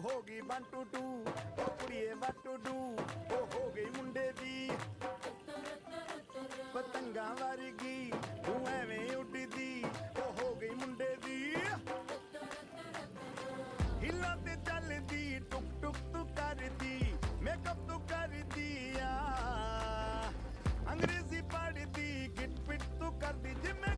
ਹੋ ਗਈ 1 2 2 ਉਹ ਕੁੜੀਏ what to do ਉਹ ਹੋ ਗਈ ਮੁੰਡੇ ਦੀ ਪਤੰਗਾਂ ਵਰਗੀ ਤੂੰ ਐਵੇਂ ਉੱਡਦੀ ਉਹ ਹੋ ਗਈ ਮੁੰਡੇ ਦੀ ਹਿੱਲਾਂ ਤੇ ਚੱਲਦੀ ਟੁਕ ਟੁਕ ਤੂੰ ਕਰਦੀ ਮੇਕਅਪ ਤੂੰ ਕਰਦੀ ਆ ਅੰਗਰੇਜ਼ੀ ਪੜ੍ਹਦੀ ਗਿਟ ਪਿਟ ਤੂੰ ਕਰਦੀ ਜਿਵੇਂ